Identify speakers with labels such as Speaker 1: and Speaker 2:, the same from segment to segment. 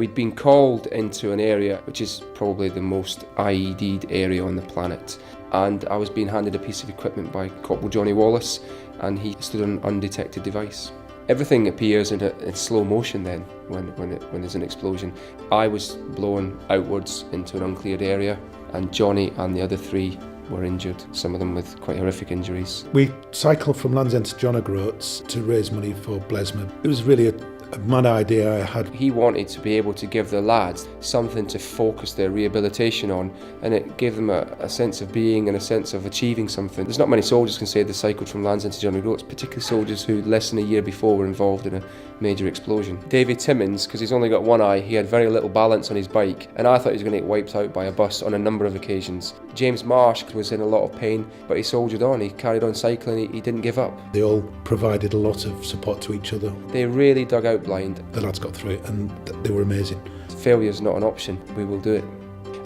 Speaker 1: We'd been called into an area which is probably the most IED'd area on the planet, and I was being handed a piece of equipment by Corporal Johnny Wallace, and he stood on an undetected device. Everything appears in slow motion then when there's an explosion. I was blown outwards into an uncleared area, and Johnny and the other 3 were injured, some of them with quite horrific injuries.
Speaker 2: We cycled from Land's End to John O'Groats to raise money for Blesma. It was really a mad idea I had.
Speaker 1: He wanted to be able to give the lads something to focus their rehabilitation on, and it gave them a sense of being and a sense of achieving something. There's not many soldiers can say they cycled from Land's End to John O'Groats, particularly soldiers who less than a year before were involved in a major explosion. Davy Timmins, because he's only got one eye, he had very little balance on his bike, and I thought he was going to get wiped out by a bus on a number of occasions. James Marsh was in a lot of pain, but he soldiered on, he carried on cycling, he didn't give up.
Speaker 2: They all provided a lot of support to each other.
Speaker 1: They really dug out blind.
Speaker 2: The lads got through it and they were amazing.
Speaker 1: Failure's not an option, we will do it.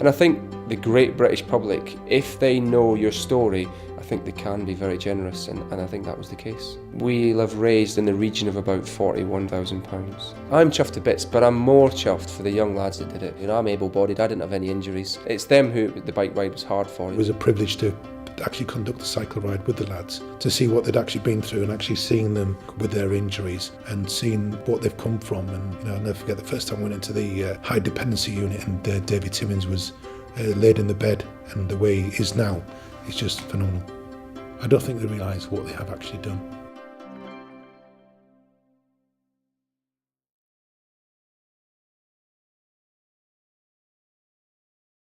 Speaker 1: And I think the great British public, if they know your story, I think they can be very generous, and I think that was the case. We'll have raised in the region of about £41,000. I'm chuffed to bits, but I'm more chuffed for the young lads that did it. You know, I'm able-bodied, I didn't have any injuries. It's them who the bike ride was hard for.
Speaker 2: It was a privilege to actually conduct the cycle ride with the lads, to see what they'd actually been through and actually seeing them with their injuries and seeing what they've come from. And I'll never forget the first time I went into the high dependency unit and David Timmins was laid in the bed, and the way he is now is just phenomenal. I don't think they realise what they have actually done.